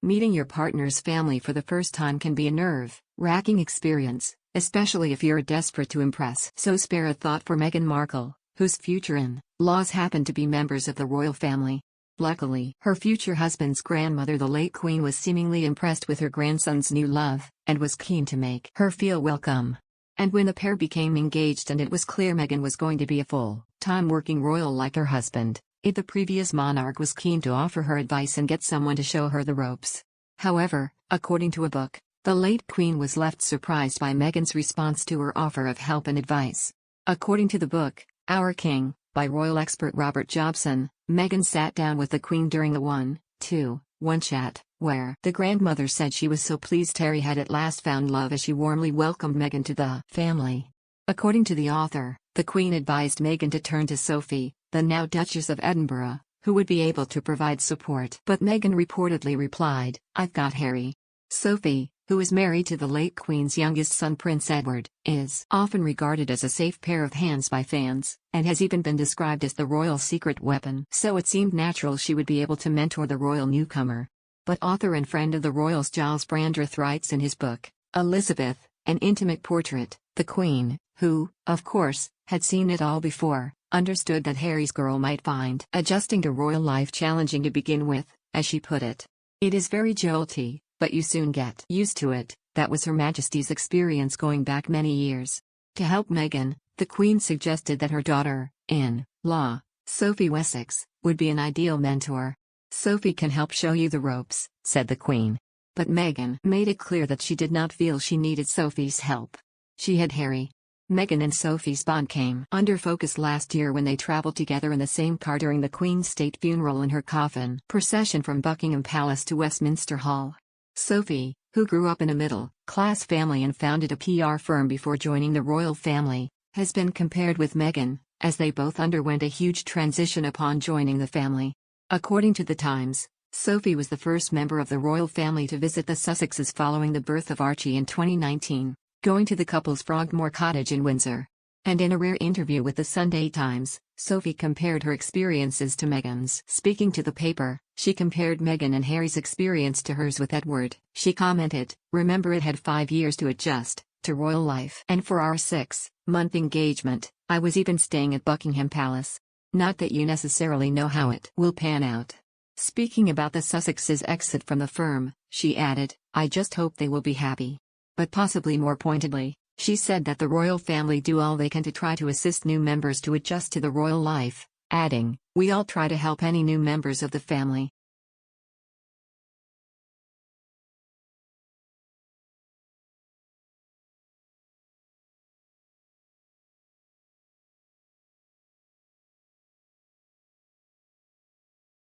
Meeting your partner's family for the first time can be a nerve-wracking experience, especially if you're desperate to impress. So spare a thought for Meghan Markle, whose future in-laws happen to be members of the royal family. Luckily, her future husband's grandmother, the late Queen, was seemingly impressed with her grandson's new love, and was keen to make her feel welcome. And when the pair became engaged and it was clear Meghan was going to be a full-time working royal like her husband, the previous monarch was keen to offer her advice and get someone to show her the ropes. However, according to a book, the late Queen was left surprised by Meghan's response to her offer of help and advice. According to the book, Our King, by royal expert Robert Jobson, Meghan sat down with the Queen during the 1-to-1 chat, where the grandmother said she was so pleased Harry had at last found love as she warmly welcomed Meghan to the family. According to the author, the Queen advised Meghan to turn to Sophie, the now Duchess of Edinburgh, who would be able to provide support. But Meghan reportedly replied, "I've got Harry." Sophie, who is married to the late Queen's youngest son Prince Edward, is often regarded as a safe pair of hands by fans, and has even been described as the royal secret weapon. So it seemed natural she would be able to mentor the royal newcomer. But author and friend of the royals Giles Brandreth writes in his book, Elizabeth, An Intimate Portrait, the Queen, who, of course, had seen it all before, understood that Harry's girl might find adjusting to royal life challenging to begin with, as she put it. "It is very jolty, but you soon get used to it." That was Her Majesty's experience going back many years. To help Meghan, the Queen suggested that her daughter-in-law, Sophie Wessex, would be an ideal mentor. "Sophie can help show you the ropes," said the Queen. But Meghan made it clear that she did not feel she needed Sophie's help. She had Harry. Meghan and Sophie's bond came under focus last year when they traveled together in the same car during the Queen's state funeral and her coffin procession from Buckingham Palace to Westminster Hall. Sophie, who grew up in a middle-class family and founded a PR firm before joining the royal family, has been compared with Meghan, as they both underwent a huge transition upon joining the family. According to The Times, Sophie was the first member of the royal family to visit the Sussexes following the birth of Archie in 2019. Going to the couple's Frogmore cottage in Windsor. And in a rare interview with the Sunday Times, Sophie compared her experiences to Meghan's. Speaking to the paper, she compared Meghan and Harry's experience to hers with Edward. She commented, "Remember, it had 5 years to adjust to royal life. And for our 6-month engagement, I was even staying at Buckingham Palace. Not that you necessarily know how it will pan out." Speaking about the Sussexes' exit from the firm, she added, "I just hope they will be happy." But possibly more pointedly, she said that the royal family do all they can to try to assist new members to adjust to the royal life, adding, "We all try to help any new members of the family."